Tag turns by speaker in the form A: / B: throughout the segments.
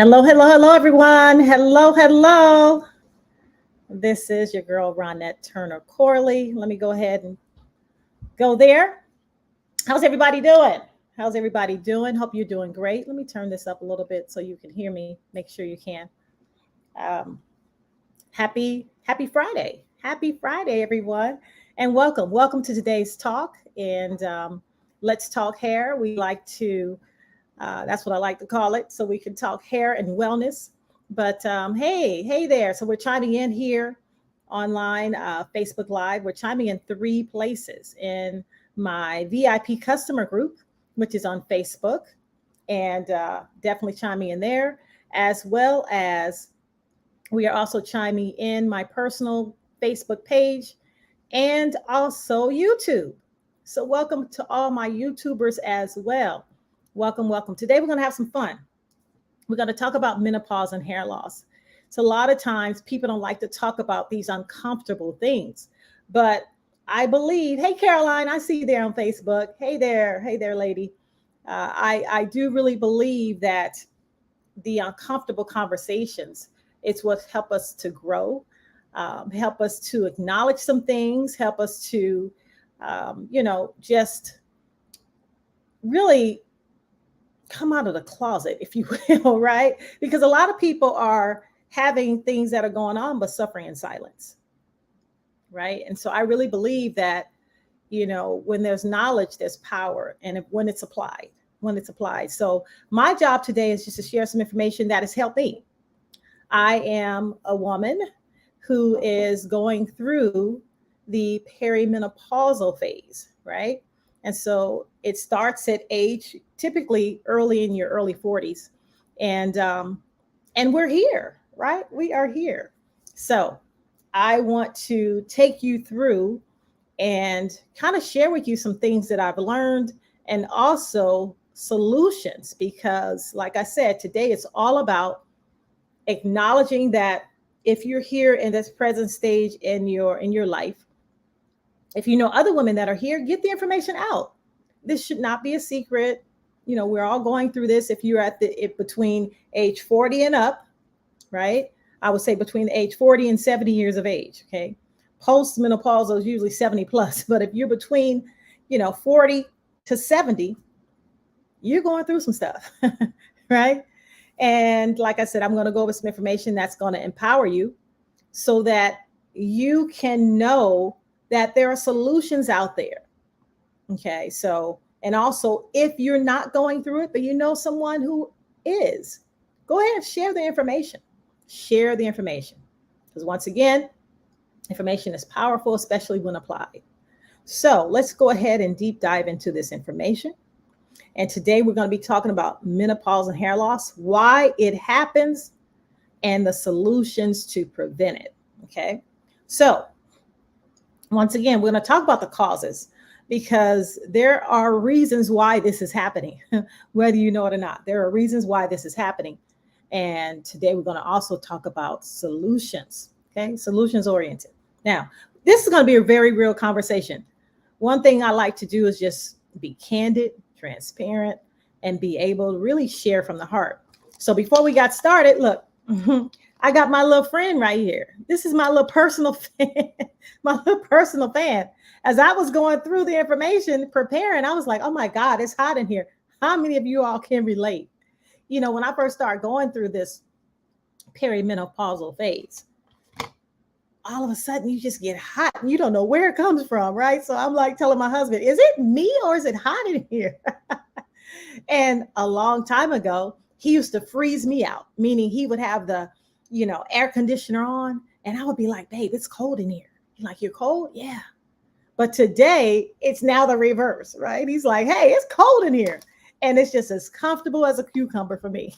A: Hello, hello, hello, everyone. Hello, hello. This is your girl, Ronette Turner Corley. Let me go ahead and go there. How's everybody doing? How's everybody doing? Hope you're doing great. Let me turn this up a little bit so you can hear me. Make sure you can. Um, happy Friday. Happy Friday, everyone. And welcome to today's talk. And let's talk hair. That's what I like to call it. So we can talk hair and wellness. But hey there. So we're chiming in here online, Facebook Live. We're chiming in three places in my VIP customer group, which is on Facebook, and definitely chiming in there, as well as we are also chiming in my personal Facebook page and also YouTube. So welcome to all my YouTubers as well. Welcome. Today we're going to have some fun. We're going to talk about menopause and hair loss. So a lot of times people don't like to talk about these uncomfortable things, but I believe, hey, Caroline, I see you there on Facebook. Hey there, lady. I do really believe that the uncomfortable conversations, it's what help us to grow, help us to acknowledge some things, help us to, just really come out of the closet, if you will, right? Because a lot of people are having things that are going on, but suffering in silence, right? And so I really believe that, when there's knowledge, there's power, and when it's applied. So my job today is just to share some information that has helped me. I am a woman who is going through the perimenopausal phase, right? And so it starts at age typically early in your early 40s. And we're here, right? We are here. So I want to take you through and kind of share with you some things that I've learned and also solutions, because like I said, today it's all about acknowledging that if you're here in this present stage in your life, if you know other women that are here, get the information out. This should not be a secret. We're all going through this. If you're between age 40 and up, right? I would say between age 40 and 70 years of age. Okay. Post-menopausal is usually 70 plus. But if you're between, 40 to 70, you're going through some stuff, right? And like I said, I'm going to go over some information that's going to empower you so that you can know that there are solutions out there. Okay. So, and also if you're not going through it, but you know someone who is, go ahead and share the information. Share the information. Because once again, information is powerful, especially when applied. So let's go ahead and deep dive into this information. And today we're going to be talking about menopause and hair loss, why it happens, and the solutions to prevent it. Okay. So once again, we're going to talk about the causes, because there are reasons why this is happening, whether you know it or not. There are reasons why this is happening. And today we're going to also talk about solutions. Okay. Solutions oriented. Now, this is going to be a very real conversation. One thing I like to do is just be candid, transparent, and be able to really share from the heart. So before we got started, look, I got my little friend right here. This is my little personal fan. As I was going through the information, preparing, I was like, oh my God, it's hot in here. How many of you all can relate? When I first started going through this perimenopausal phase, all of a sudden you just get hot and you don't know where it comes from, right? So I'm like telling my husband, is it me or is it hot in here? And a long time ago, he used to freeze me out, meaning he would have the, air conditioner on, and I would be like, babe, it's cold in here. He's like, you're cold? Yeah. But today it's now the reverse, right? He's like, hey, it's cold in here. And it's just as comfortable as a cucumber for me.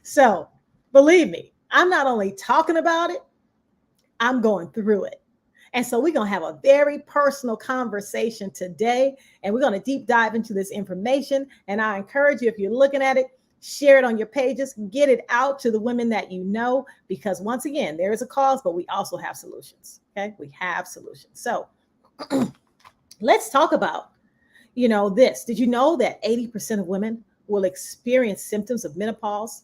A: So believe me, I'm not only talking about it, I'm going through it. And so we're going to have a very personal conversation today, and we're going to deep dive into this information. And I encourage you, if you're looking at it, share it on your pages, get it out to the women that you know, because once again, there is a cause, but we also have solutions. Okay. We have solutions. So let's talk about, this. Did you know that 80% of women will experience symptoms of menopause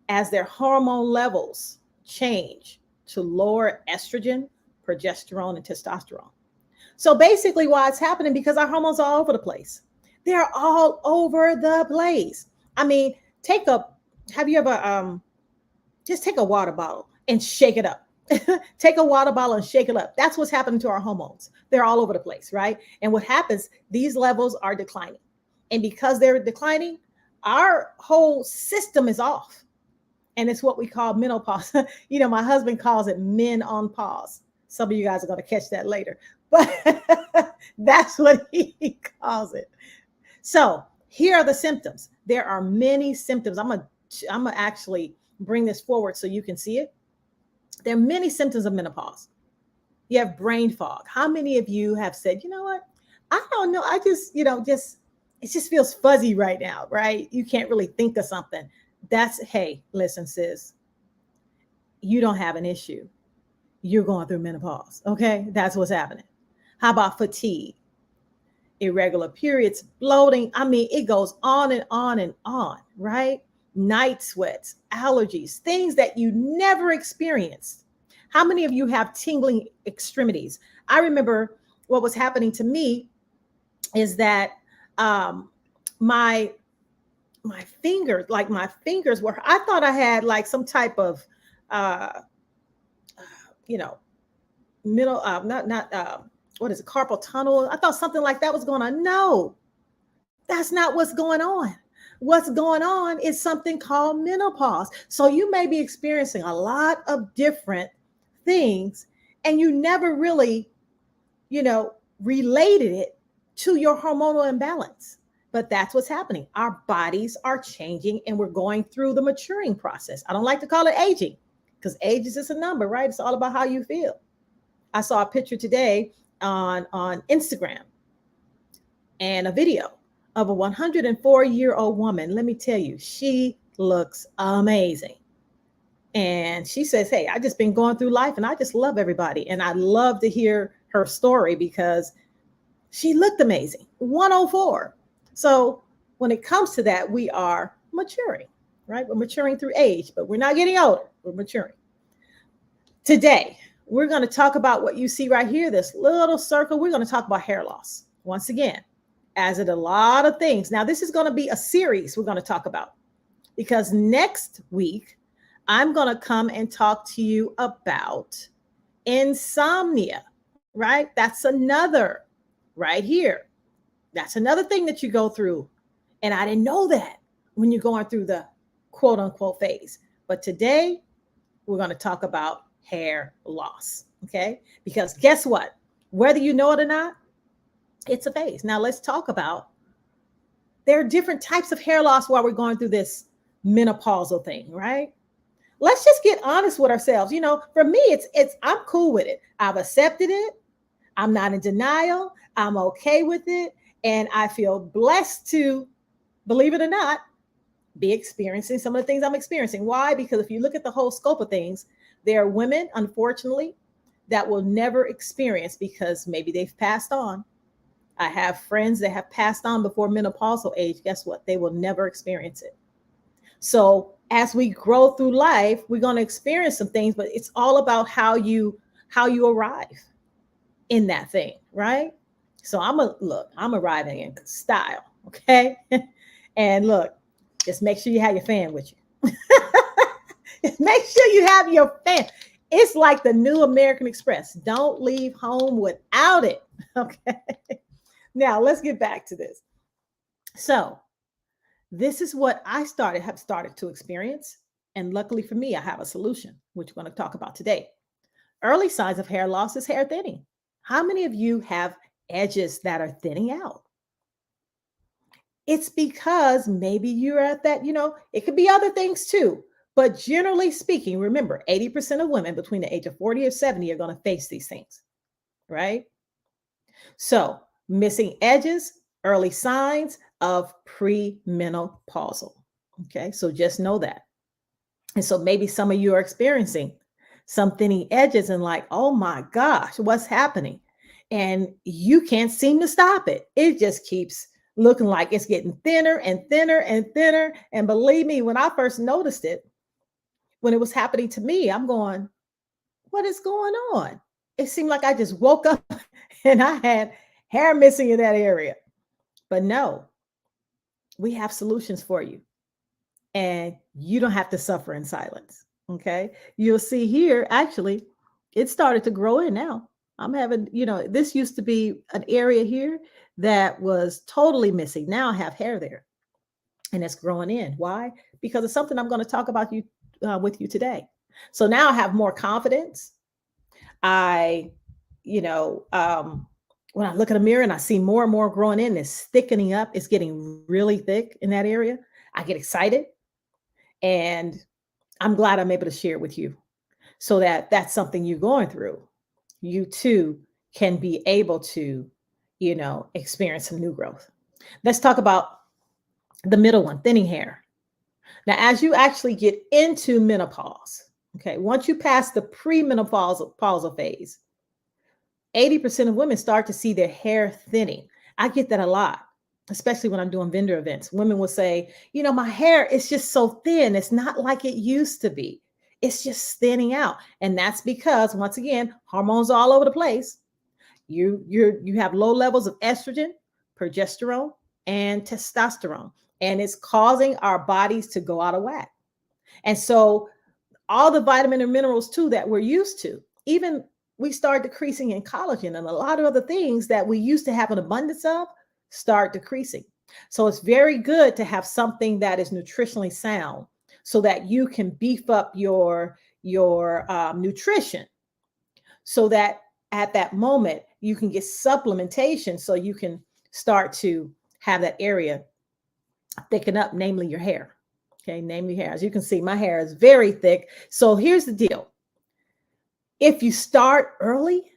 A: as their hormone levels change to lower estrogen, progesterone, and testosterone. So basically, why it's happening, because our hormones are all over the place. They're all over the place. I mean, take a have you ever just take a water bottle and shake it up. Take a water bottle and shake it up. That's what's happening to our hormones. They're all over the place, right? And what happens, these levels are declining. And because they're declining, our whole system is off. And it's what we call menopause. My husband calls it men on pause. Some of you guys are going to catch that later, but that's what he calls it. So here are the symptoms. There are many symptoms. I'm gonna actually bring this forward so you can see it. There are many symptoms of menopause. You have brain fog. How many of you have said, you know what? I don't know. I just, it just feels fuzzy right now, right? You can't really think of something. Hey, listen, sis, you don't have an issue. You're going through menopause. Okay. That's what's happening. How about fatigue, irregular periods, bloating? I mean, it goes on and on and on, right? Night sweats, allergies, things that you never experienced. How many of you have tingling extremities? I remember what was happening to me is that my fingers were, I thought I had like some type of you know middle not what is it, carpal tunnel. I thought something like that was going on. No, that's not what's going on. What's going on is something called menopause. So you may be experiencing a lot of different things and you never really, related it to your hormonal imbalance. But that's what's happening. Our bodies are changing and we're going through the maturing process. I don't like to call it aging because age is just a number, right? It's all about how you feel. I saw a picture today on Instagram and a video of a 104-year-old woman. Let me tell you, she looks amazing. And she says, hey, I just been going through life and I just love everybody. And I love to hear her story because she looked amazing. 104. So when it comes to that, we are maturing, right? We're maturing through age, but we're not getting older. We're maturing. Today, we're going to talk about what you see right here, this little circle. We're going to talk about hair loss. Once again, as in a lot of things. Now, this is going to be a series we're going to talk about because next week, I'm going to come and talk to you about insomnia, right? That's another right here. That's another thing that you go through. And I didn't know that when you're going through the quote unquote phase. But today, we're going to talk about hair loss, okay? Because guess what? Whether you know it or not, it's a phase. Now let's talk about, there are different types of hair loss while we're going through this menopausal thing, right? Let's just get honest with ourselves. For me, I'm cool with it. I've accepted it. I'm not in denial. I'm okay with it. And I feel blessed to, believe it or not, be experiencing some of the things I'm experiencing. Why? Because if you look at the whole scope of things, there are women, unfortunately, that will never experience because maybe they've passed on. I have friends that have passed on before menopausal age. Guess what? They will never experience it. So as we grow through life, we're going to experience some things, but it's all about how you arrive in that thing, right? So I'm arriving in style, okay? And look, just make sure you have your fan with you. Just make sure you have your fan. It's like the new American Express. Don't leave home without it, okay? Now, let's get back to this. So, this is what I have started to experience. And luckily for me, I have a solution, which we're going to talk about today. Early signs of hair loss is hair thinning. How many of you have edges that are thinning out? It's because maybe you're at that, it could be other things too. But generally speaking, remember, 80% of women between the age of 40 or 70 are going to face these things, right? So, missing edges, early signs of premenopausal. Okay, so just know that. And so maybe some of you are experiencing some thinning edges and like, oh my gosh, what's happening? And you can't seem to stop it. It just keeps looking like it's getting thinner and thinner and thinner. And believe me, when I first noticed it, When it was happening to me, I'm going, what is going on? It seemed like I just woke up and I had hair missing in that area. But no, we have solutions for you, and you don't have to suffer in silence. Okay. You'll see here, actually, it started to grow in now. I'm having, this used to be an area here that was totally missing. Now I have hair there and it's growing in. Why? Because it's something I'm going to talk about with you today. So now I have more confidence. I, you know, when I look in the mirror and I see more and more growing in, it's thickening up, it's getting really thick in that area. I get excited, and I'm glad I'm able to share it with you so that that's something you're going through. You too can be able to, experience some new growth. Let's talk about the middle one, thinning hair. Now, as you actually get into menopause, okay, once you pass the premenopausal phase, 80% of women start to see their hair thinning. I get that a lot, especially when I'm doing vendor events. Women will say, my hair is just so thin. It's not like it used to be. It's just thinning out. And that's because, once again, hormones are all over the place. You have low levels of estrogen, progesterone, and testosterone, and it's causing our bodies to go out of whack. And so all the vitamin and minerals too that we're used to, even we start decreasing in collagen, and a lot of other things that we used to have an abundance of start decreasing. So it's very good to have something that is nutritionally sound so that you can beef up your nutrition, so that at that moment you can get supplementation so you can start to have that area thicken up, namely your hair. Okay, namely hair. As you can see, my hair is very thick. So here's the deal. If you start early,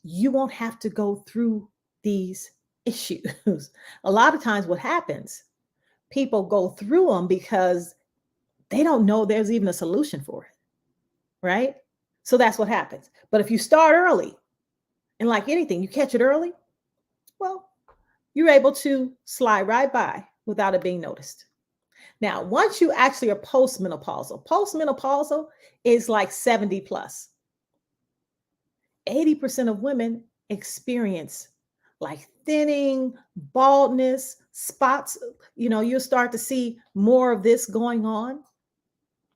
A: you won't have to go through these issues. A lot of times what happens, people go through them because they don't know there's even a solution for it, right? So that's what happens. But if you start early, and like anything, you catch it early, well, you're able to slide right by without it being noticed. Now, once you actually are postmenopausal is like 70 plus. 80% of women experience like thinning, baldness, spots. You'll start to see more of this going on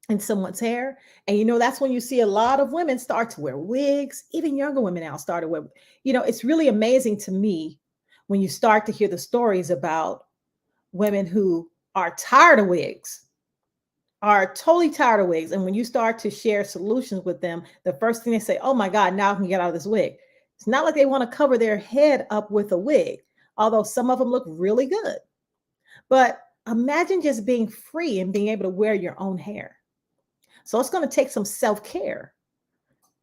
A: in someone's hair. And that's when you see a lot of women start to wear wigs. Even younger women now started wear. It's really amazing to me when you start to hear the stories about women who are tired of wigs, are totally tired of wigs. And when you start to share solutions with them, the first thing they say, oh my God, now I can get out of this wig. It's not like they want to cover their head up with a wig, although some of them look really good. But imagine just being free and being able to wear your own hair. So it's going to take some self-care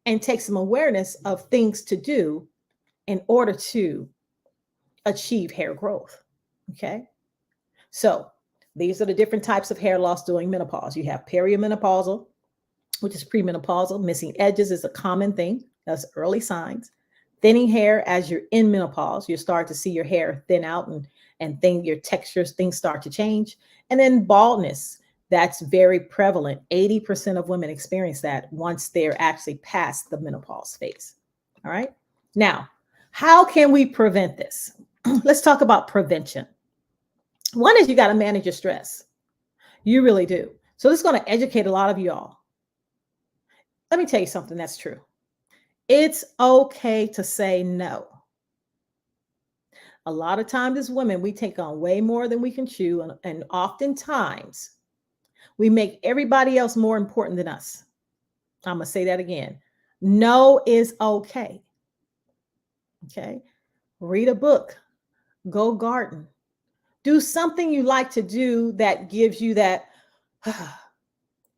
A: and take some awareness of things to do in order to achieve hair growth. Okay. So these are the different types of hair loss during menopause. You have perimenopausal, which is premenopausal. Missing edges is a common thing. That's early signs. Thinning hair as you're in menopause, you start to see your hair thin out and your textures, things start to change. And then baldness, that's very prevalent. 80% of women experience that once they're actually past the menopause phase. All right. Now, how can we prevent this? Let's talk about prevention. One is you got to manage your stress. You really do. So this is going to educate a lot of y'all. Let me tell you something that's true. It's okay to say no. A lot of times as women, we take on way more than we can chew. And oftentimes we make everybody else more important than us. I'm going to say that again. No is okay. Okay. Read a book, go garden, do something you like to do that gives you that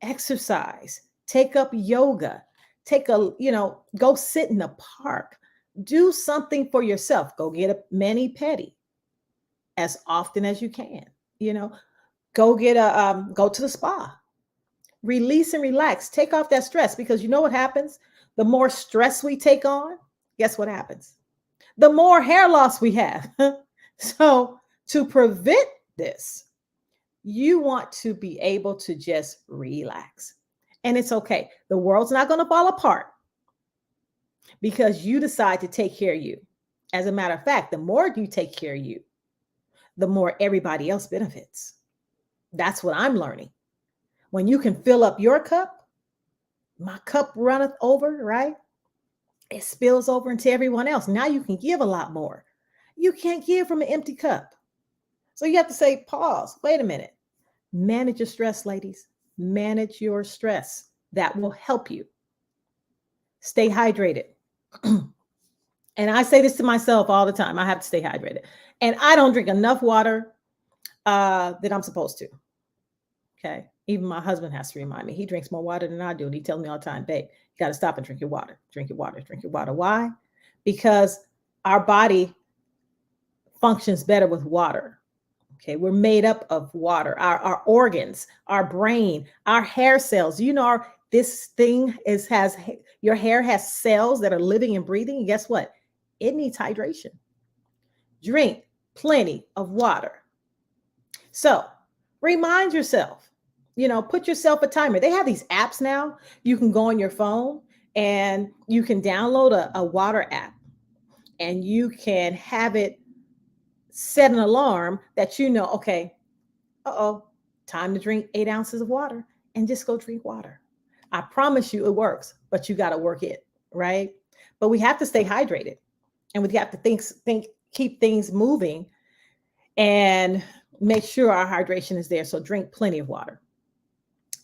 A: exercise, take up yoga, go sit in the park, do something for yourself, go get a mani-pedi as often as you can, go to the spa, release and relax, take off that stress, because you know what happens? The more stress we take on, guess what happens? The more hair loss we have. So to prevent this, you want to be able to just relax. And it's okay. The world's not going to fall apart because you decide to take care of you. As a matter of fact, the more you take care of you, the more everybody else benefits. That's what I'm learning. When you can fill up your cup, my cup runneth over, right? It spills over into everyone else. Now you can give a lot more. You can't give from an empty cup. So you have to say, pause, wait a minute. Manage your stress, ladies. Manage your stress. That will help you. Stay hydrated. And I say this to myself all the time. I have to stay hydrated. And I don't drink enough water that I'm supposed to. Okay. Even my husband has to remind me. He drinks more water than I do. And he tells me all the time, babe, you got to stop and drink your water. Drink your water. Drink your water. Why? Because our body functions better with water. Okay. We're made up of water. Our organs, our brain, our hair cells. You know, this thing has your hair has cells that are living and breathing. And guess what? It needs hydration. Drink plenty of water. So remind yourself, put yourself a timer. They have these apps now. You can go on your phone and you can download a water app and you can have it set an alarm that okay, time to drink 8 ounces of water, and just go drink water. I promise you it works, but you got to work it, right? But we have to stay hydrated and we have to keep things moving and make sure our hydration is there. So drink plenty of water.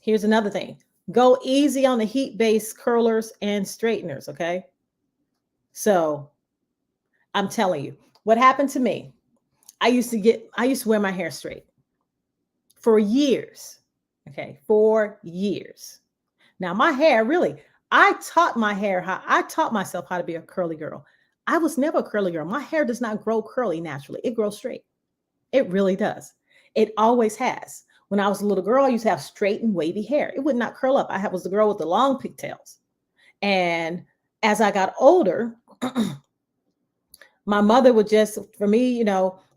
A: Here's another thing. Go easy on the heat-based curlers and straighteners, okay? So I'm telling you, what happened to me, I used to wear my hair straight for years, okay? For years. Now my hair I taught myself how to be a curly girl. I was never a curly girl. My hair does not grow curly naturally. It grows straight. It really does. It always has. When I was a little girl, I used to have straight and wavy hair. It would not curl up. I was the girl with the long pigtails. And as I got older, my mother would just, for me,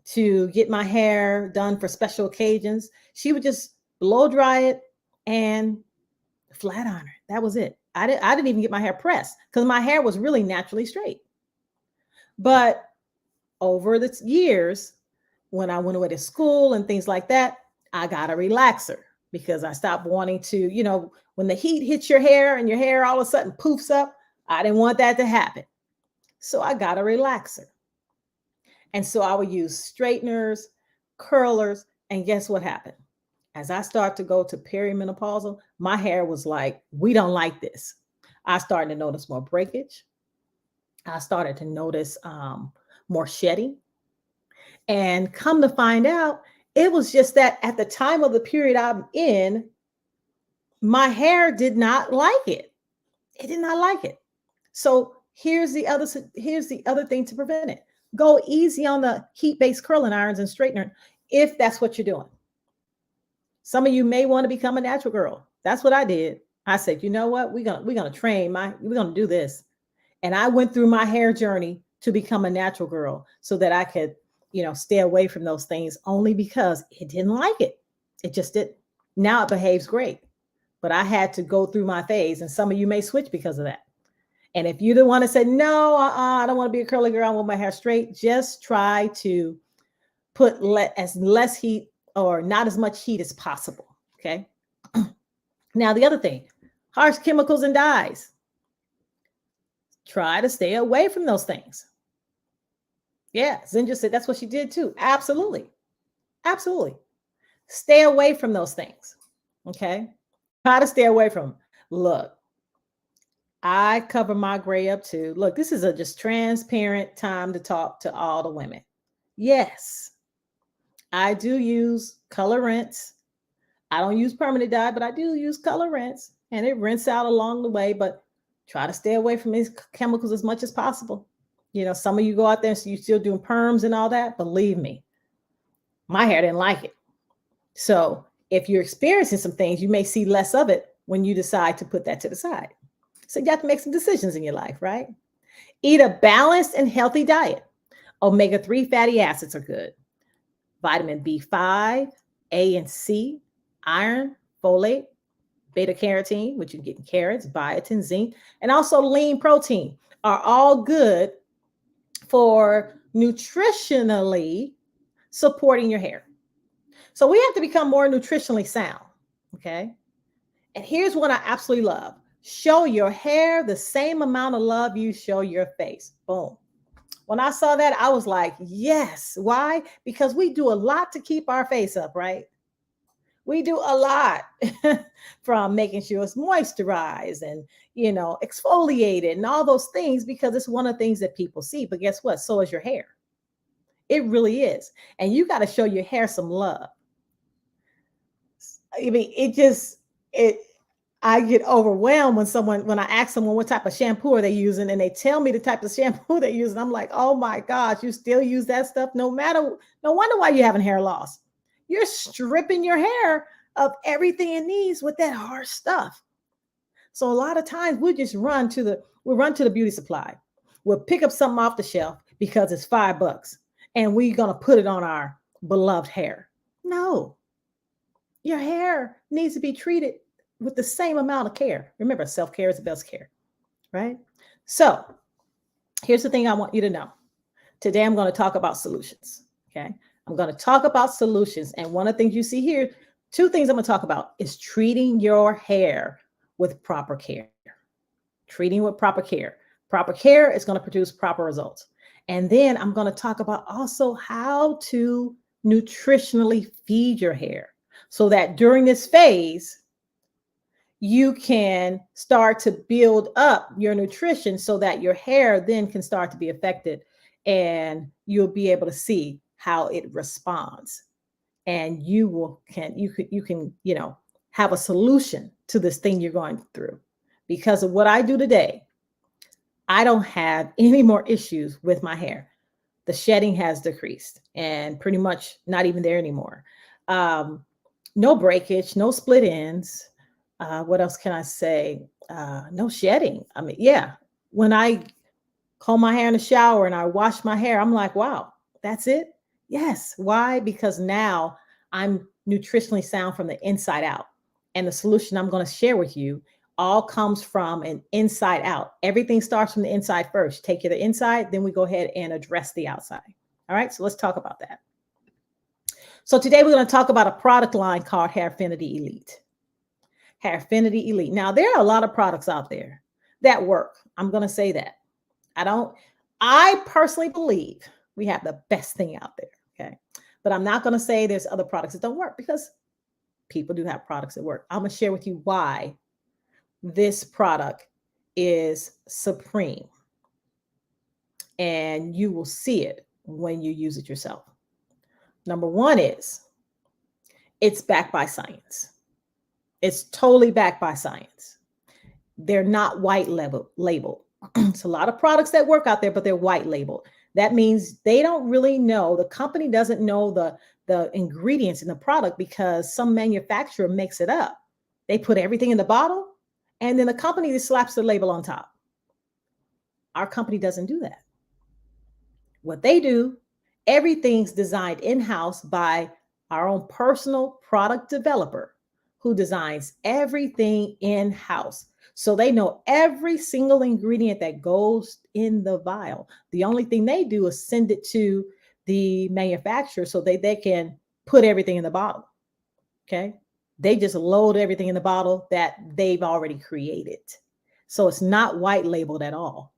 A: to get my hair done for special occasions, she would just blow dry it and flat iron. That was it. I didn't even get my hair pressed because my hair was really naturally straight. But over the years, when I went away to school and things like that, I got a relaxer because I stopped wanting to, when the heat hits your hair and your hair all of a sudden poofs up, I didn't want that to happen. So I got a relaxer. And so I would use straighteners, curlers, and guess what happened? As I started to go to perimenopausal, my hair was like, we don't like this. I started to notice more breakage. I started to notice more shedding. And come to find out, it was just that at the time of the period I'm in, my hair did not like it. It did not like it. So here's the other thing to prevent it. Go easy on the heat-based curling irons and straightener if that's what you're doing. Some of you may want to become a natural girl. That's what I did. I said, you know what? We're gonna train we're gonna do this. And I went through my hair journey to become a natural girl so that I could, stay away from those things only because it didn't like it. It just didn't. Now it behaves great. But I had to go through my phase, and some of you may switch because of that. And if you don't want to say, no, I don't want to be a curly girl, I want my hair straight, just try to put as less heat or not as much heat as possible, okay? Now, the other thing, harsh chemicals and dyes. Try to stay away from those things. Yeah, Zinja said that's what she did too. Absolutely. Absolutely. Stay away from those things, okay? Try to stay away from them. Look, I cover my gray up too. Look, this is a just transparent time to talk to all the women. Yes, I do use colorants. I don't use permanent dye, but I do use colorants, and it rinse out along the way, but try to stay away from these chemicals as much as possible. Some of you go out there and so you're still doing perms and all that. Believe me, my hair didn't like it. So if you're experiencing some things, you may see less of it when you decide to put that to the side. So you have to make some decisions in your life, right? Eat a balanced and healthy diet. Omega-3 fatty acids are good. Vitamin B5, A and C, iron, folate, Beta carotene, which you get in carrots, biotin, zinc, and also lean protein are all good for nutritionally supporting your hair. So we have to become more nutritionally sound. Okay. And here's what I absolutely love: show your hair the same amount of love you show your face. Boom. When I saw that, I was like, yes. Why? Because we do a lot to keep our face up, right? We do a lot from making sure it's moisturized and, exfoliated and all those things, because it's one of the things that people see. But guess what? So is your hair. It really is. And you got to show your hair some love. I mean, it, I get overwhelmed when I ask someone what type of shampoo are they using, and they tell me the type of shampoo they're using. I'm like, oh my gosh, you still use that stuff? No wonder why you're having hair loss. You're stripping your hair of everything it needs with that harsh stuff. So a lot of times we'll run to the beauty supply. We'll pick up something off the shelf because it's $5 and we're going to put it on our beloved hair. No, your hair needs to be treated with the same amount of care. Remember, self-care is the best care, right? So here's the thing I want you to know. Today, I'm going to talk about solutions, okay? I'm going to talk about solutions. And one of the things you see here, two things I'm going to talk about is treating your hair with proper care. Treating with proper care. Proper care is going to produce proper results. And then I'm going to talk about also how to nutritionally feed your hair so that during this phase, you can start to build up your nutrition so that your hair then can start to be affected, and you'll be able to see how it responds. And you can have a solution to this thing you're going through. Because of what I do today, I don't have any more issues with my hair. The shedding has decreased and pretty much not even there anymore. No breakage, no split ends. What else can I say? No shedding. I mean, yeah, when I comb my hair in the shower and I wash my hair, I'm like, wow, that's it? Yes. Why? Because now I'm nutritionally sound from the inside out. And the solution I'm going to share with you all comes from an inside out. Everything starts from the inside first. Take care of the inside, then we go ahead and address the outside. All right, so let's talk about that. So today we're going to talk about a product line called Hair Affinity Elite. Hair Affinity Elite. Now, there are a lot of products out there that work. I'm going to say that. I personally believe we have the best thing out there. Okay. But I'm not going to say there's other products that don't work, because people do have products that work. I'm going to share with you why this product is supreme. And you will see it when you use it yourself. Number one is it's backed by science. It's totally backed by science. They're not white labeled. It's a lot of products that work out there, but they're white labeled. That means they don't really know, the company doesn't know the ingredients in the product, because some manufacturer makes it up. They put everything in the bottle, and then the company just slaps the label on top. Our company doesn't do that. What they do, everything's designed in-house by our own personal product developer who designs everything in-house. So they know every single ingredient that goes in the vial. The only thing they do is send it to the manufacturer so they can put everything in the bottle. Okay. They just load everything in the bottle that they've already created. So it's not white labeled at all.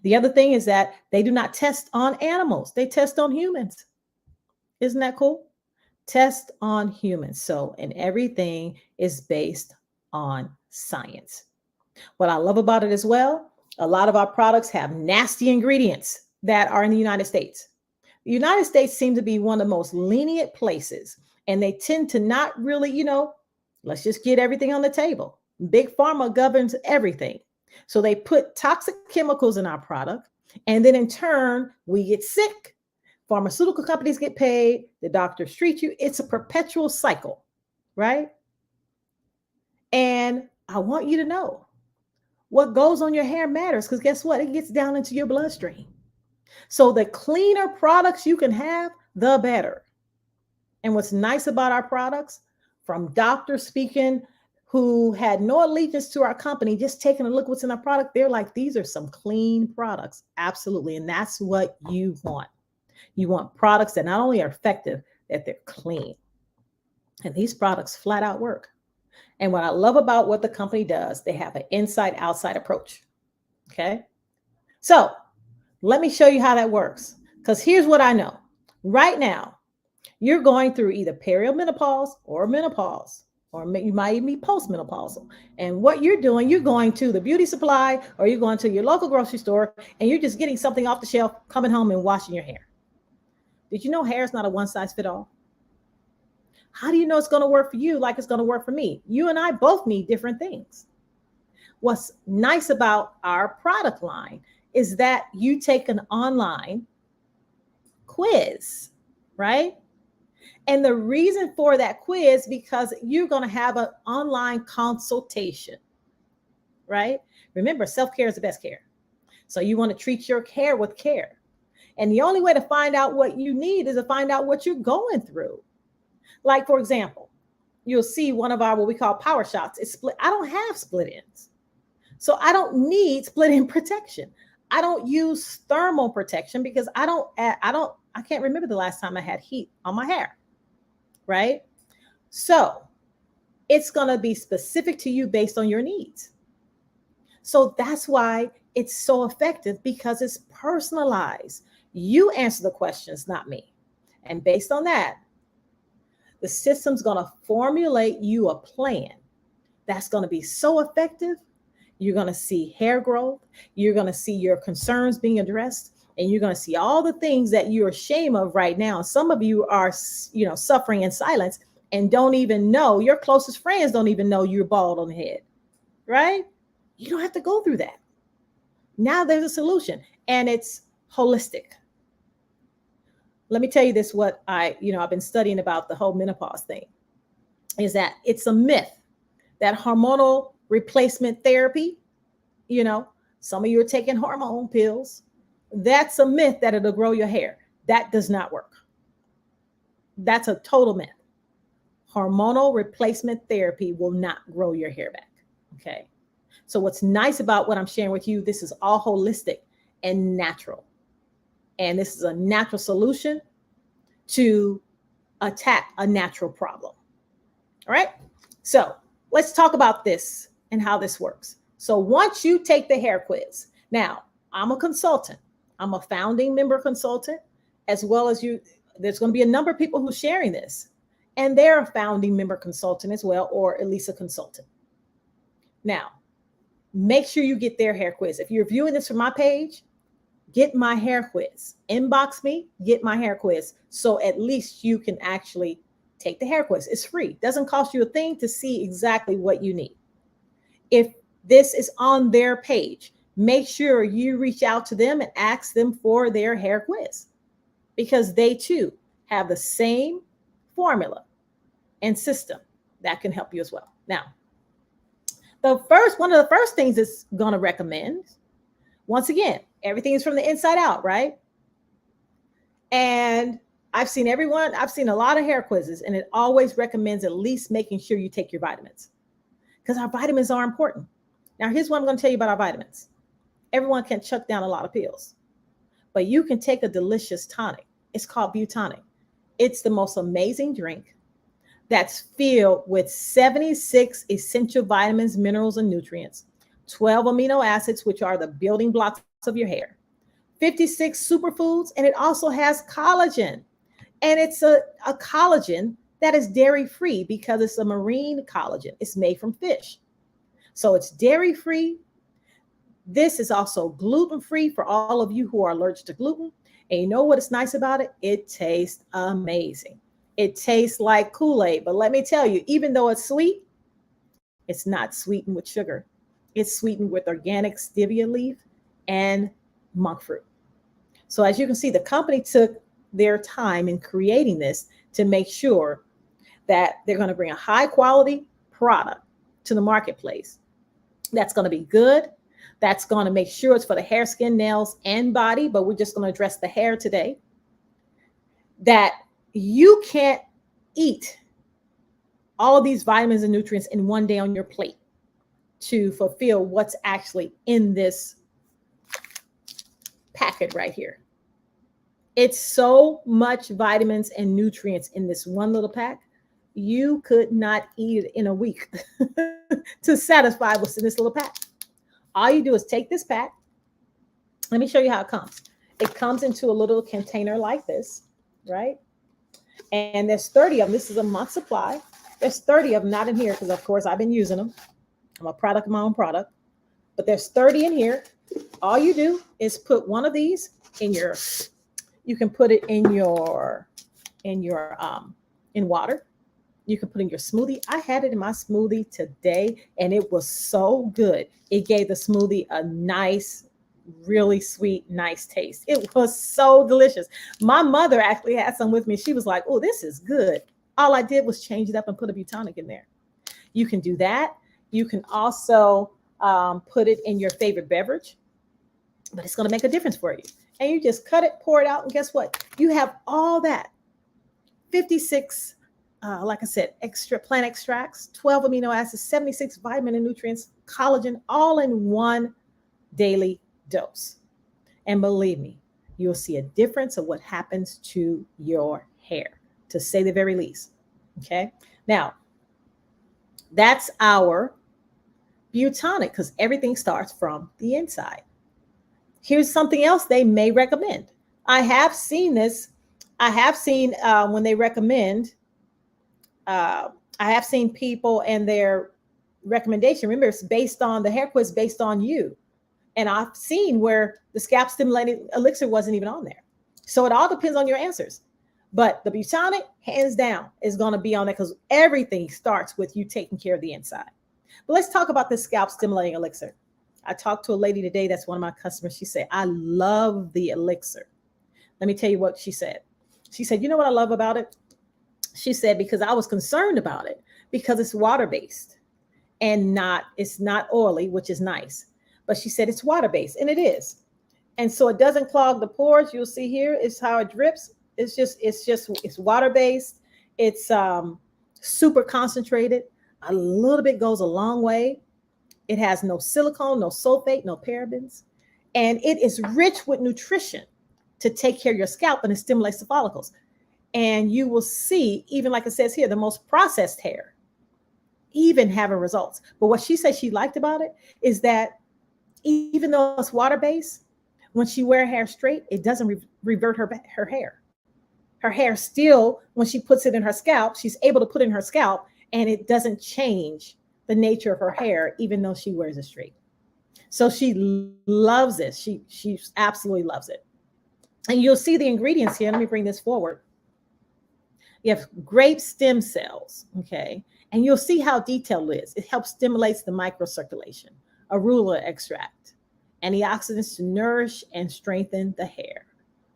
A: The other thing is that they do not test on animals. They test on humans. Isn't that cool? Test on humans. So, and everything is based on science. What I love about it as well, a lot of our products have nasty ingredients that are in the United States. The United States seems to be one of the most lenient places, and they tend to not really, let's just get everything on the table. Big pharma governs everything. So they put toxic chemicals in our product, and then in turn, we get sick. Pharmaceutical companies get paid, the doctors treat you. It's a perpetual cycle, right? And I want you to know what goes on your hair matters, because guess what? It gets down into your bloodstream. So the cleaner products you can have, the better. And what's nice about our products, from doctors speaking who had no allegiance to our company, just taking a look what's in our product, they're like, these are some clean products. Absolutely. And that's what you want. You want products that not only are effective, that they're clean. And these products flat out work. And what I love about what the company does, they have an inside outside approach. Okay. So let me show you how that works. Because here's what I know. Right now, you're going through either perimenopause or menopause, or you might even be postmenopausal. And what you're doing, you're going to the beauty supply or you're going to your local grocery store and you're just getting something off the shelf, coming home and washing your hair. Did you know hair is not a one size fit all? How do you know it's going to work for you like it's going to work for me? You and I both need different things. What's nice about our product line is that you take an online quiz, right? And the reason for that quiz, because you're going to have an online consultation, right? Remember, self-care is the best care. So you want to treat your hair with care. And the only way to find out what you need is to find out what you're going through. Like, for example, you'll see one of our, what we call power shots is split. I don't have split ends. So I don't need split end protection. I don't use thermal protection because I can't remember the last time I had heat on my hair, right? So it's going to be specific to you based on your needs. So that's why it's so effective, because it's personalized. You answer the questions, not me. And based on that, the system's going to formulate you a plan that's going to be so effective. You're going to see hair growth. You're going to see your concerns being addressed. And you're going to see all the things that you're ashamed of right now. Some of you are, suffering in silence and don't even know. Your closest friends don't even know you're bald on the head, right? You don't have to go through that. Now there's a solution, and it's holistic. Let me tell you this, what I've been studying about the whole menopause thing is that it's a myth that hormonal replacement therapy, some of you are taking hormone pills. That's a myth that it'll grow your hair. That does not work. That's a total myth. Hormonal replacement therapy will not grow your hair back. Okay. So what's nice about what I'm sharing with you, this is all holistic and natural. And this is a natural solution to attack a natural problem. All right. So let's talk about this and how this works. So once you take the hair quiz, now I'm a consultant. I'm a founding member consultant, as well as you. There's going to be a number of people who are sharing this, and they're a founding member consultant as well, or at least a consultant. Now, make sure you get their hair quiz. If you're viewing this from my page, get my hair quiz. Inbox me, get my hair quiz. So at least you can actually take the hair quiz. It's free. It doesn't cost you a thing to see exactly what you need. If this is on their page, make sure you reach out to them and ask them for their hair quiz, because they too have the same formula and system that can help you as well. Now, one of the first things it's going to recommend, once again, everything is from the inside out, right? And I've seen a lot of hair quizzes, and it always recommends at least making sure you take your vitamins, because our vitamins are important. Now, here's what I'm going to tell you about our vitamins. Everyone can chuck down a lot of pills, but you can take a delicious tonic. It's called Butonic. It's the most amazing drink that's filled with 76 essential vitamins, minerals, and nutrients, 12 amino acids, which are the building blocks of your hair, 56 superfoods, and it also has collagen. And it's a collagen that is dairy-free because it's a marine collagen. It's made from fish. So it's dairy-free. This is also gluten-free for all of you who are allergic to gluten. And you know what is nice about it? It tastes amazing. It tastes like Kool-Aid. But let me tell you, even though it's sweet, it's not sweetened with sugar. It's sweetened with organic stevia leaf and monk fruit. So as you can see, the company took their time in creating this to make sure that they're going to bring a high quality product to the marketplace that's going to be good, that's going to make sure it's for the hair, skin, nails, and body, but we're just going to address the hair today, that you can't eat all of these vitamins and nutrients in one day on your plate to fulfill what's actually in this packet right here. It's so much vitamins and nutrients in this one little pack. You could not eat it in a week to satisfy what's in this little pack. All you do is take this pack. Let me show you how it comes. It comes into a little container like this, right? And there's 30 of them. This is a month supply. There's 30 of them, not in here because, of course, I've been using them. I'm a product of my own product. But there's 30 in here. All you do is put one of these in your, you can put it in your, in water. You can put in your smoothie. I had it in my smoothie today, and it was so good. It gave the smoothie a nice, really sweet, nice taste. It was so delicious. My mother actually had some with me. She was like, oh, this is good. All I did was change it up and put a Butonic in there. You can do that. You can also put it in your favorite beverage, but it's going to make a difference for you. And you just cut it, pour it out, and guess what? You have all that. 56 like I said, extra plant extracts, 12 amino acids, 76 vitamin and nutrients, collagen, all in one daily dose. And believe me, you'll see a difference of what happens to your hair, to say the very least. Okay. Now, that's our Butonic because everything starts from the inside. Here's something else they may recommend. I have seen this. I have seen when they recommend, I have seen people and their recommendation. Remember, it's based on the hair quiz, based on you. And I've seen where the scalp stimulating elixir wasn't even on there. So it all depends on your answers. But the Butonic, hands down, is going to be on there because everything starts with you taking care of the inside. But let's talk about this scalp stimulating elixir. I talked to a lady today that's one of my customers. She said, I love the elixir. Let me tell you what she said. She said, you know what I love about it? She said, because I was concerned about it because it's water-based and it's not oily, which is nice. But she said it's water-based, and it is. And so it doesn't clog the pores. You'll see here is how it drips. It's water-based. It's super concentrated. A little bit goes a long way. It has no silicone, no sulfate, no parabens. And it is rich with nutrition to take care of your scalp, and it stimulates the follicles. And you will see, even like it says here, the most processed hair, even having results. But what she said she liked about it is that even though it's water-based, when she wears hair straight, it doesn't revert her hair. Her hair still, when she puts it in her scalp, she's able to put it in her scalp, and it doesn't change the nature of her hair, even though she wears it straight. So she loves this. She absolutely loves it. And you'll see the ingredients here. Let me bring this forward. You have grape stem cells, okay? And you'll see how detailed it is. It helps stimulates the microcirculation, arugula extract, antioxidants to nourish and strengthen the hair.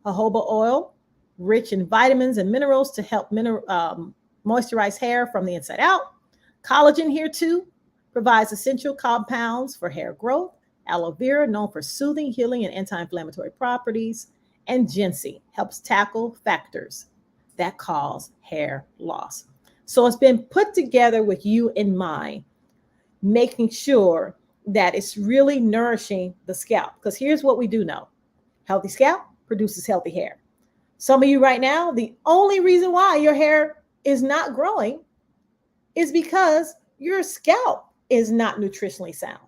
A: Jojoba oil, rich in vitamins and minerals to help moisturize hair from the inside out. Collagen here too provides essential compounds for hair growth. Aloe vera, known for soothing, healing, and anti-inflammatory properties. And ginseng helps tackle factors that cause hair loss. So it's been put together with you in mind, making sure that it's really nourishing the scalp. Because here's what we do know. Healthy scalp produces healthy hair. Some of you right now, the only reason why your hair is not growing is because your scalp is not nutritionally sound.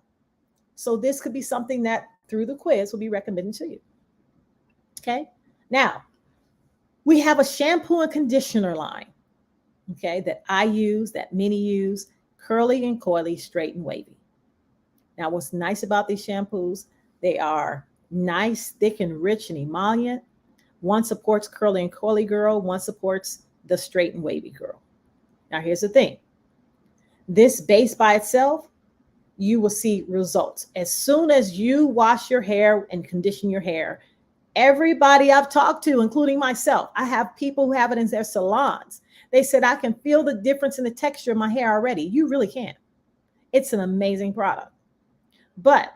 A: So this could be something that through the quiz will be recommended to you. Okay. Now, we have a shampoo and conditioner line, okay, that I use, that many use, curly and coily, straight and wavy. Now, what's nice about these shampoos, they are nice, thick and rich and emollient. One supports curly and coily girl, one supports the straight and wavy girl. Now, here's the thing. This base by itself, you will see results. As soon as you wash your hair and condition your hair, everybody I've talked to, including myself, I have people who have it in their salons. They said, I can feel the difference in the texture of my hair already. You really can. It's an amazing product. But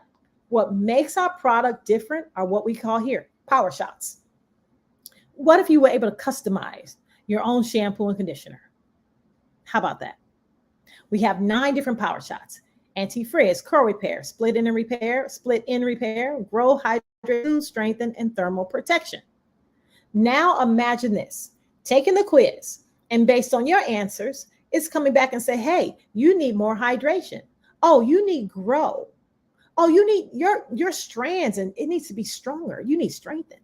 A: what makes our product different are what we call here power shots. What if you were able to customize your own shampoo and conditioner? How about that? We have 9 different power shots: anti-frizz, curl repair, split in repair, grow, hydrate, strengthen, and thermal protection. Now imagine this: taking the quiz, and based on your answers, it's coming back and say, hey, you need more hydration. Oh, you need grow. Oh, you need your strands, and it needs to be stronger. You need strengthen.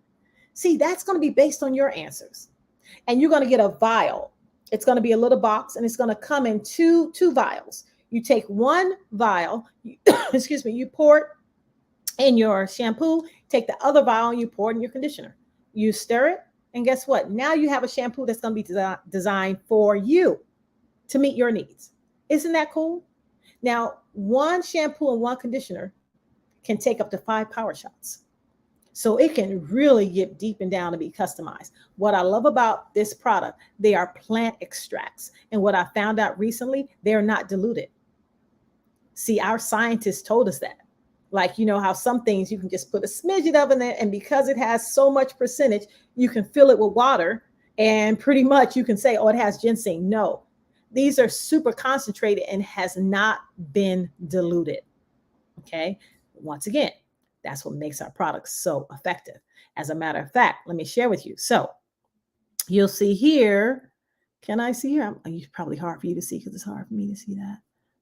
A: See, that's going to be based on your answers. And you're going to get a vial. It's going to be a little box, and it's going to come in two vials. You take one vial, excuse me, you pour it in your shampoo, take the other vial, and you pour it in your conditioner. You stir it, and guess what? Now you have a shampoo that's going to be designed for you to meet your needs. Isn't that cool? Now, one shampoo and one conditioner can take up to 5 power shots. So it can really get deep and down to be customized. What I love about this product, they are plant extracts. And what I found out recently, they're not diluted. See, our scientists told us that. Like, you know how some things you can just put a smidget of in there, and because it has so much percentage, you can fill it with water, and pretty much you can say, oh, it has ginseng. No, these are super concentrated and has not been diluted. Okay. Once again, that's what makes our products so effective. As a matter of fact, let me share with you. So you'll see here. Can I see here? It's probably hard for you to see because it's hard for me to see that.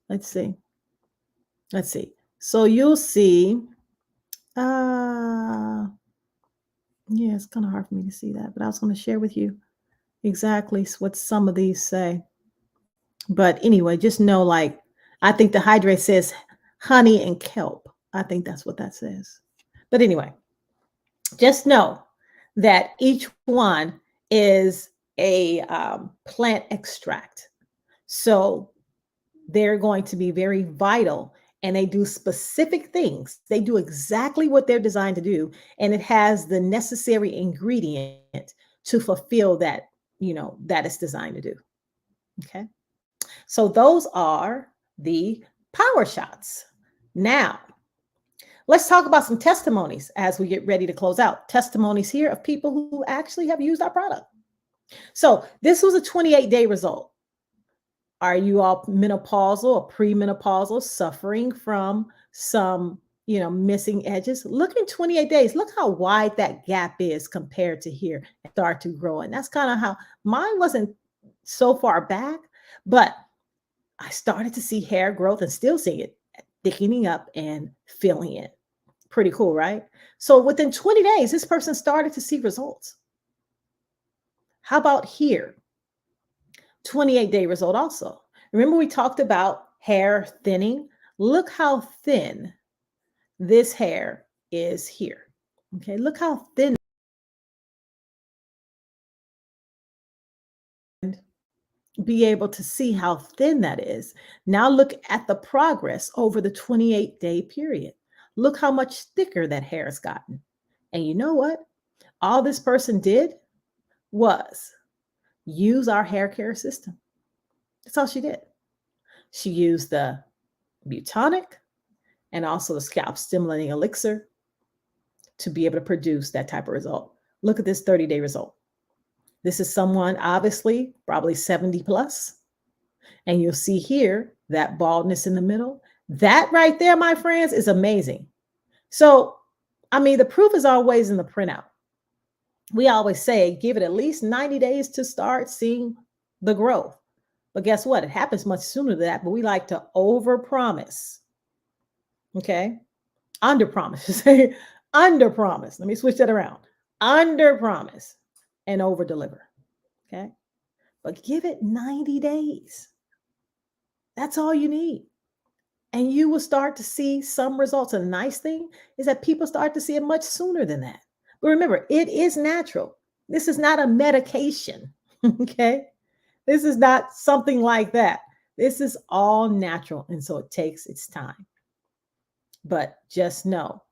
A: Let's see. Let's see. So you'll see. Yeah, it's kind of hard for me to see that, but I was going to share with you exactly what some of these say. But anyway, just know, like, I think the hydrate says honey and kelp. I think that's what that says. But anyway, just know that each one is a plant extract. So they're going to be very vital, and they do specific things. They do exactly what they're designed to do, and it has the necessary ingredient to fulfill that, that it's designed to do. Okay. So those are the power shots. Now, let's talk about some testimonies as we get ready to close out. Testimonies here of people who actually have used our product. So this was a 28-day result. Are you all menopausal or premenopausal, suffering from some, missing edges? Look in 28 days. Look how wide that gap is compared to here. Start to grow. And that's kind of how mine wasn't so far back, but I started to see hair growth and still seeing it thickening up and filling in. Pretty cool, right? So within 20 days, this person started to see results. How about here? 28-day result also. Remember we talked about hair thinning? Look how thin this hair is here. Okay, look how thin. Be able to see how thin that is. Now look at the progress over the 28-day period. Look how much thicker that hair has gotten. And you know what? All this person did was use our hair care system. That's all she did. She used the Butonic and also the scalp stimulating elixir to be able to produce that type of result. Look at this 30-day result. This is someone obviously probably 70 plus. And you'll see here that baldness in the middle. That right there, my friends, is amazing. So, the proof is always in the printout. We always say, give it at least 90 days to start seeing the growth. But guess what? It happens much sooner than that, but we like to overpromise. Okay? Underpromise. Underpromise. Let me switch that around. Underpromise and overdeliver. Okay? But give it 90 days. That's all you need. And you will start to see some results. And the nice thing is that people start to see it much sooner than that. But remember, it is natural. This is not a medication. Okay? This is not something like that. This is all natural. And so it takes its time. But just know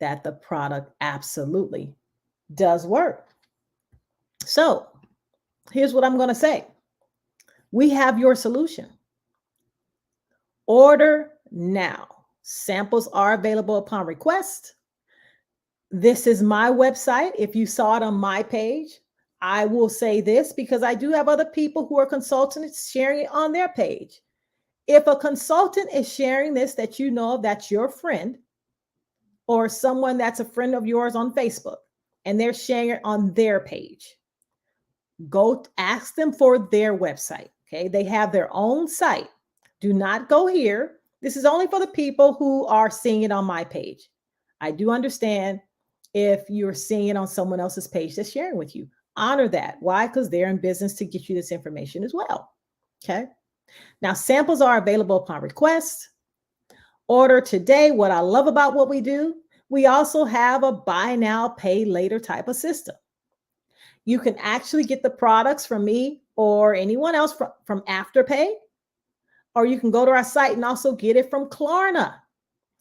A: that the product absolutely does work. So here's what I'm going to say. We have your solution. Order now. Samples are available upon request. This is my website. If you saw it on my page, I will say this because I do have other people who are consultants sharing it on their page. If a consultant is sharing this that you know of, that's your friend or someone that's a friend of yours on Facebook, and they're sharing it on their page, go ask them for their website. Okay. They have their own site. Do not go here. This is only for the people who are seeing it on my page. I do understand if you're seeing it on someone else's page that's sharing with you. Honor that. Why? Because they're in business to get you this information as well. Okay. Now, samples are available upon request. Order today. What I love about what we do, we also have a buy now, pay later type of system. You can actually get the products from me or anyone else from Afterpay, or you can go to our site and also get it from Klarna.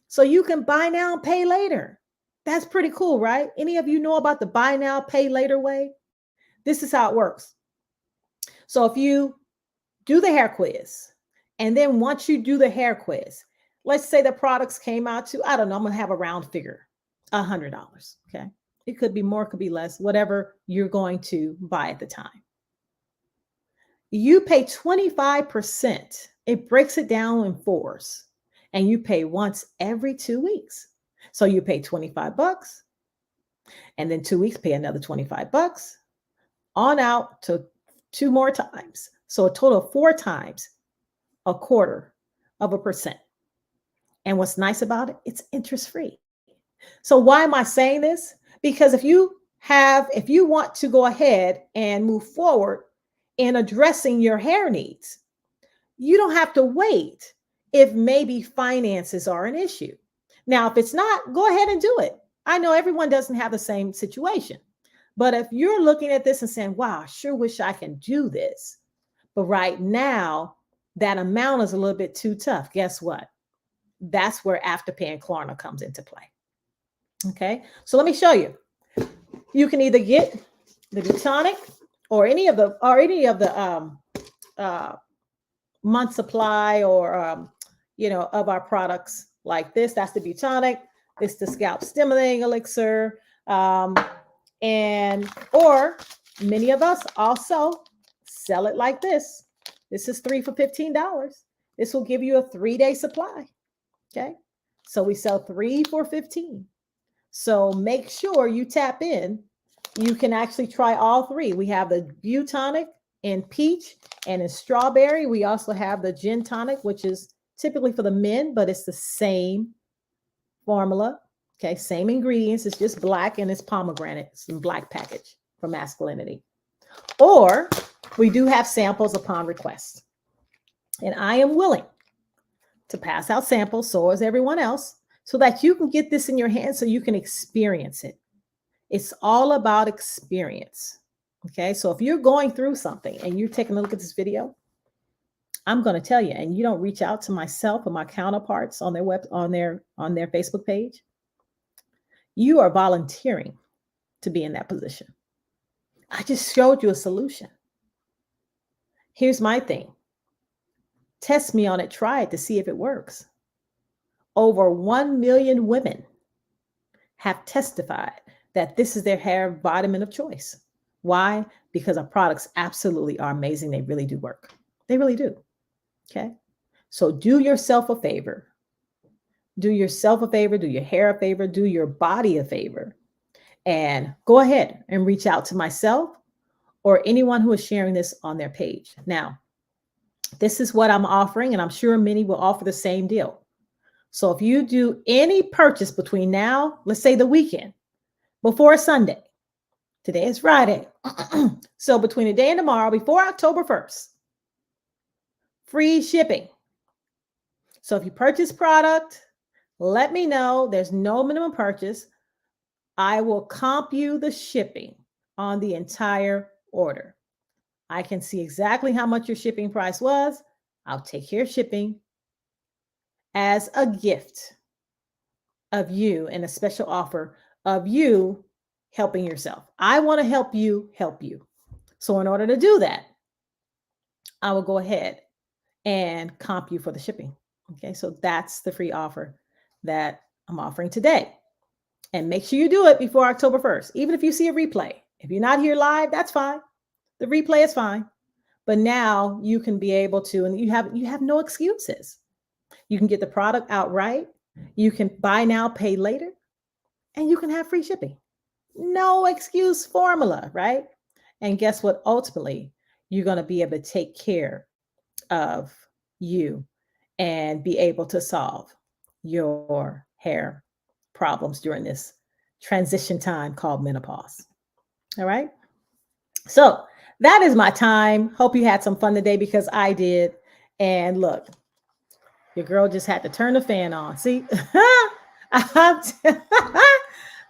A: So you can buy now and pay later. That's pretty cool, right? Any of you know about the buy now, pay later way? This is how it works. So if you do the hair quiz, and then once you do the hair quiz, let's say the products came out to, I don't know, I'm going to have a round figure, $100. Okay. It could be more, it could be less, whatever you're going to buy at the time. You pay 25%. It breaks it down in fours, and you pay once every 2 weeks. So you pay $25, and then 2 weeks, pay another $25, on out to 2 more times. So a total of 4 times, 1/4%. And what's nice about it, it's interest free. So why am I saying this? Because if you want to go ahead and move forward in addressing your hair needs, you don't have to wait if maybe finances are an issue. Now, if it's not, go ahead and do it. I know everyone doesn't have the same situation, but if you're looking at this and saying, wow, I sure wish I can do this, but right now that amount is a little bit too tough, guess what? That's where Afterpay and Klarna comes into play. Okay, so let me show you. You can either get the Butonic or any of the month supply or of our products like this. That's the Butonic. This is the scalp stimulating elixir, and or many of us also sell it like this. This is 3 for $15. This will give you a 3-day supply. Okay, so we sell 3 for $15. So make sure you tap in. You can actually try all 3. We have the Butonic in peach and in strawberry. We also have the Gin Tonic, which is typically for the men, but it's the same formula. Okay, same ingredients. It's just black and it's pomegranate. It's in black package for masculinity. Or we do have samples upon request. And I am willing to pass out samples, so is everyone else, so that you can get this in your hands so you can experience it. It's all about experience. Okay, so if you're going through something and you're taking a look at this video, I'm going to tell you, and you don't reach out to myself or my counterparts on their Facebook page, you are volunteering to be in that position. I just showed you a solution. Here's my thing. Test me on it, try it to see if it works. Over 1 million women have testified that this is their hair vitamin of choice. Why? Because our products absolutely are amazing. They really do work. They really do. Okay. So do yourself a favor. Do yourself a favor, do your hair a favor, do your body a favor, and go ahead and reach out to myself or anyone who is sharing this on their page. Now, this is what I'm offering, and I'm sure many will offer the same deal. So if you do any purchase between now, let's say the weekend, before Sunday, today is Friday. So between today and tomorrow, before October 1st, free shipping. So if you purchase product, let me know. There's no minimum purchase. I will comp you the shipping on the entire order. I can see exactly how much your shipping price was. I'll take care of shipping as a gift of you and a special offer of you helping yourself. I want to help you help you. So in order to do that, I will go ahead and comp you for the shipping. Okay, so that's the free offer that I'm offering today. And make sure you do it before October 1st. Even if you see a replay. If you're not here live, that's fine. The replay is fine. But now you can be able to, and you have no excuses. You can get the product outright. You can buy now, pay later, and you can have free shipping. No excuse formula, right? And guess what? Ultimately, you're going to be able to take care of you and be able to solve your hair problems during this transition time called menopause. All right. So that is my time. Hope you had some fun today because I did. And look, your girl just had to turn the fan on. See, I'm,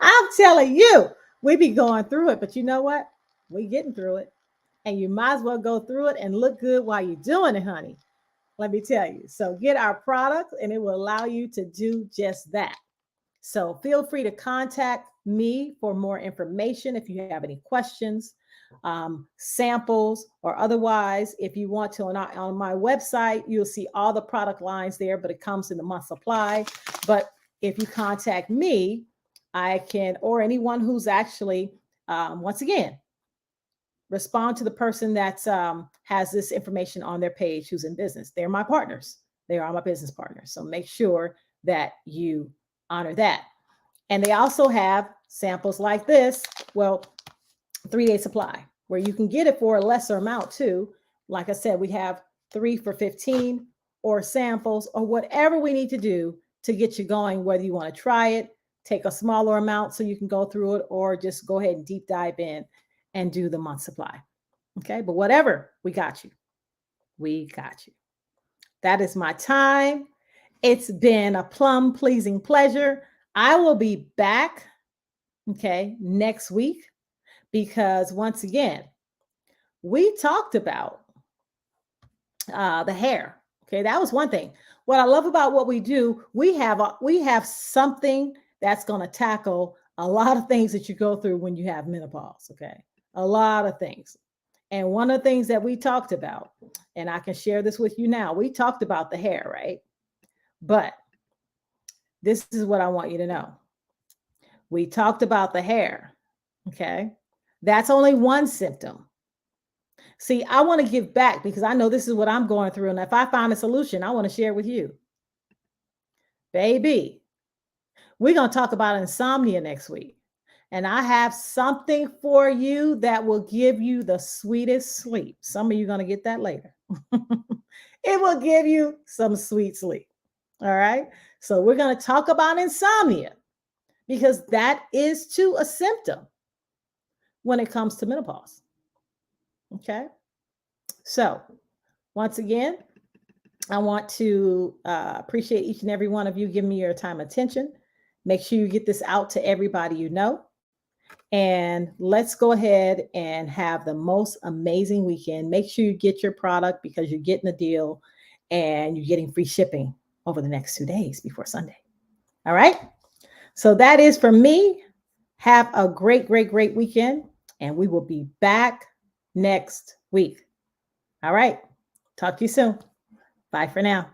A: I'm telling you, we be going through it, but you know what? We getting through it. And you might as well go through it and look good while you're doing it, honey. Let me tell you. So get our product and it will allow you to do just that. So feel free to contact me for more information if you have any questions, samples, or otherwise. If you want to, on my website, you'll see all the product lines there, but it comes in the month supply. But if you contact me, I can, or anyone who's actually, once again, respond to the person that has this information on their page who's in business. They're my partners. They are my business partners. So make sure that you honor that. And they also have samples like this. Well, 3-day supply where you can get it for a lesser amount too. Like I said, we have 3 for 15 or samples or whatever we need to do to get you going, whether you want to try it, take a smaller amount so you can go through it, or just go ahead and deep dive in and do the month supply. Okay. But whatever, we got you. We got you. That is my time. It's been a plum pleasing pleasure. I will be back, okay, next week because once again, we talked about the hair. Okay, that was one thing. What I love about what we do, we have something that's going to tackle a lot of things that you go through when you have menopause. Okay, a lot of things. And one of the things that we talked about, and I can share this with you now, we talked about the hair, right? But this is what I want you to know. We talked about the hair. Okay. That's only one symptom. See, I want to give back because I know this is what I'm going through. And if I find a solution, I want to share with you. Baby, we're going to talk about insomnia next week. And I have something for you that will give you the sweetest sleep. Some of you are going to get that later. It will give you some sweet sleep. All right. So we're going to talk about insomnia because that is too a symptom when it comes to menopause. Okay. So once again, I want to appreciate each and every one of you giving me your time and attention. Make sure you get this out to everybody you know. And let's go ahead and have the most amazing weekend. Make sure you get your product because you're getting a deal and you're getting free shipping over the next 2 days before Sunday. All right. So that is for me. Have a great, great, great weekend. And we will be back next week. All right. Talk to you soon. Bye for now.